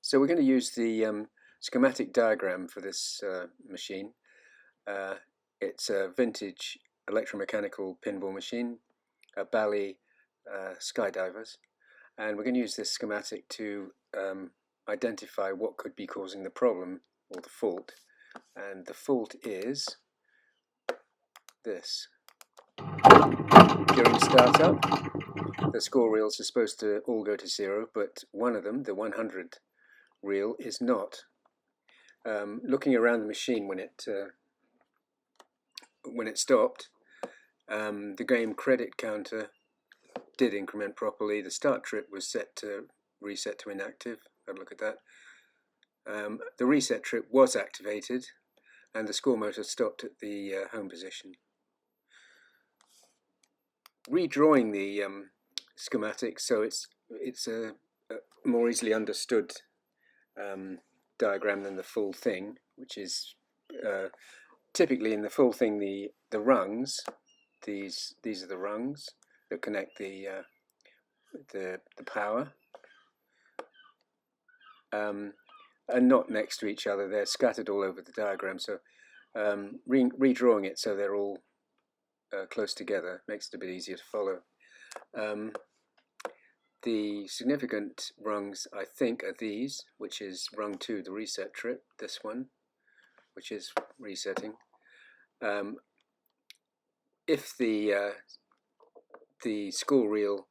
So we're going to use the schematic diagram for this machine. It's a vintage electromechanical pinball machine, a Bally Sky Divers, and we're going to use this schematic to identify what could be causing the problem or the fault. And the fault is this. During startup, the score reels are supposed to all go to 0, but one of them, the 100 reel, is not. Looking around the machine when it stopped, the game credit counter did increment properly. The start trip was set to reset to inactive. Have a look at that. The reset trip was activated, and the score motor stopped at the home position. Redrawing the schematic so it's a more easily understood diagram than the full thing, which is typically in the full thing the rungs. These are the rungs that connect the power, and not next to each other. They're scattered all over the diagram. So redrawing it so they're all close together makes it a bit easier to follow. The significant rungs, I think, are these, which is rung 2, the reset trip, this one, which is resetting. If the score reel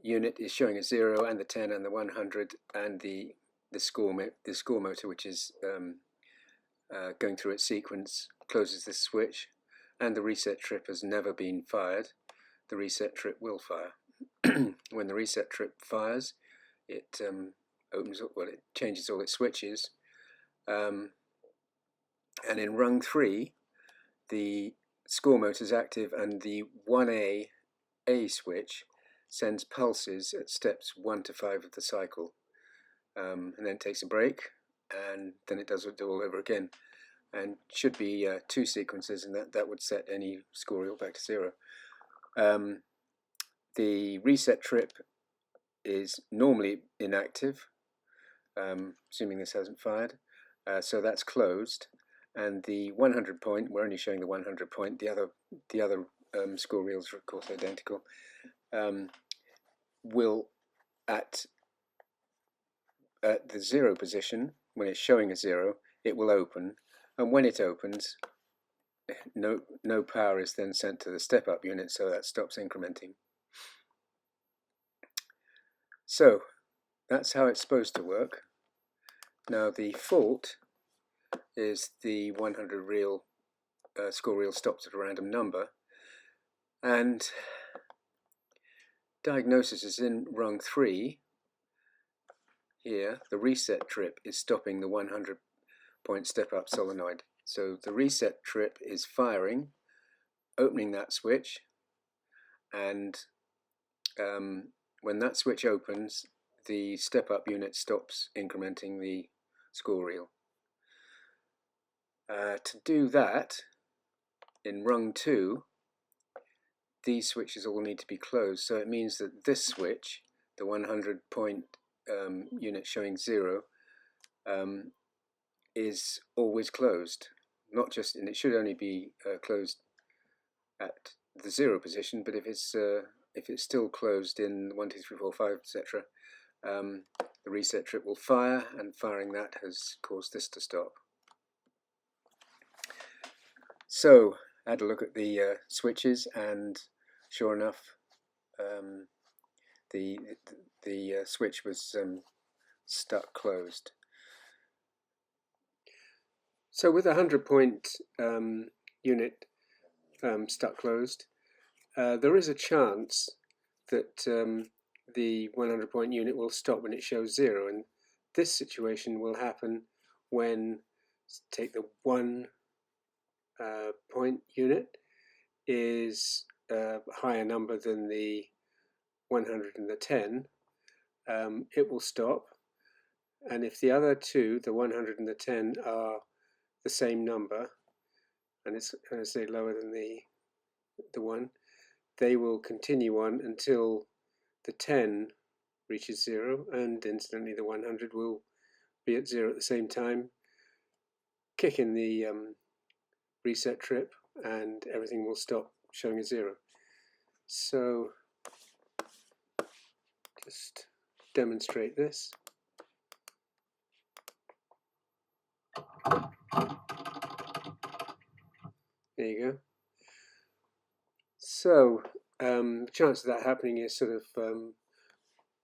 unit is showing a 0 and the 10 and the 100, and the score motor, which is going through its sequence, closes this switch, and the reset trip has never been fired, the reset trip will fire. When the reset trip fires, it it changes all its switches, and in rung 3, the score motor is active, and the 1A switch sends pulses at steps 1 to 5 of the cycle, and then it takes a break, and then it does it all over again, and should be 2 sequences, and that would set any score reel back to 0. The reset trip is normally inactive, assuming this hasn't fired, so that's closed. And the 100 point, we're only showing the 100 point. The other score reels are of course identical. Will at the 0 position, when it's showing a 0, it will open, and when it opens, no power is then sent to the step-up unit, so that stops incrementing. So that's how it's supposed to work. Now the fault is the 100 reel score reel stops at a random number, and diagnosis is in rung 3. Here the reset trip is stopping the 100 point step up solenoid, so the reset trip is firing, opening that switch, and when that switch opens, the step up unit stops incrementing the score reel. To do that, in rung 2, these switches all need to be closed, so it means that this switch, the 100 point unit showing 0, is always closed. Not just, and it should only be closed at the 0 position, but if it's still closed in 1, 2, 3, 4, 5, etc., the reset trip will fire, and firing that has caused this to stop. So I had a look at the switches, and sure enough, the switch was stuck closed. So with a 100 point unit stuck closed, there is a chance that the 100 point unit will stop when it shows 0, and this situation will happen when, take the 1 point unit is a higher number than the 100 and the 10, it will stop, and if the other two, the 100 and the 10, are the same number, and it's, as I say, lower than the 1, they will continue on until the 10 reaches 0, and instantly the 100 will be at 0 at the same time, kick in the reset trip, and everything will stop showing a 0. So just demonstrate this. There you go. So the chance of that happening is sort of,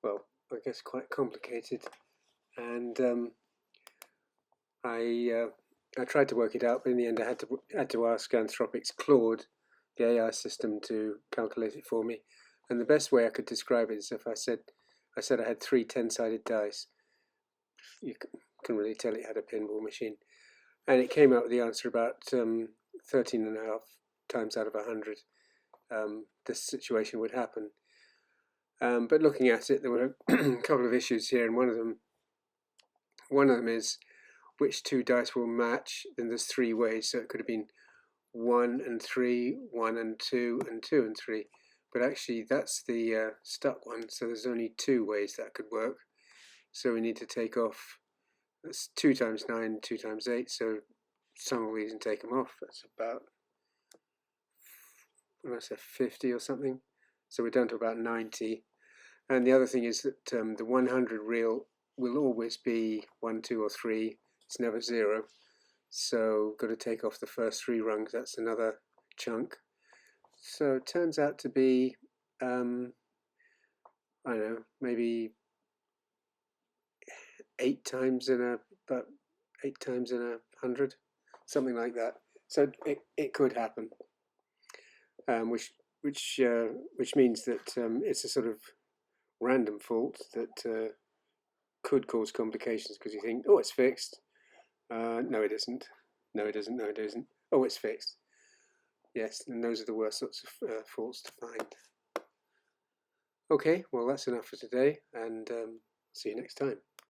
well, I guess quite complicated, and I tried to work it out, but in the end I had to ask Anthropic's Claude, the AI system, to calculate it for me. And the best way I could describe it is if I said I had 3 10-sided dice. You can really tell it had a pinball machine, and it came out with the answer about 13.5 times out of 100 this situation would happen. But looking at it, there were a couple of issues here, and one of them is which 2 dice will match. Then there's 3 ways, so it could have been 1 and 3, 1 and 2, and 2 and 3. But actually, that's the stuck one, so there's only 2 ways that could work. So we need to take off. That's 2 times 9, 2 times 8. So sum all these and take them off. That's about, what did I say, 50 or something. So we're down to about 90. And the other thing is that the 100 reel will always be 1, 2, or 3. It's never 0. So got to take off the first 3 rungs. That's another chunk. So it turns out to be, I don't know, maybe 8 times in a 100, something like that. So it could happen, which means that it's a sort of random fault that could cause complications, because you think, oh, it's fixed. No, it isn't. No, it isn't. No, it isn't. Oh, it's fixed. Yes, and those are the worst sorts of faults to find. Okay, well, that's enough for today, and see you next time.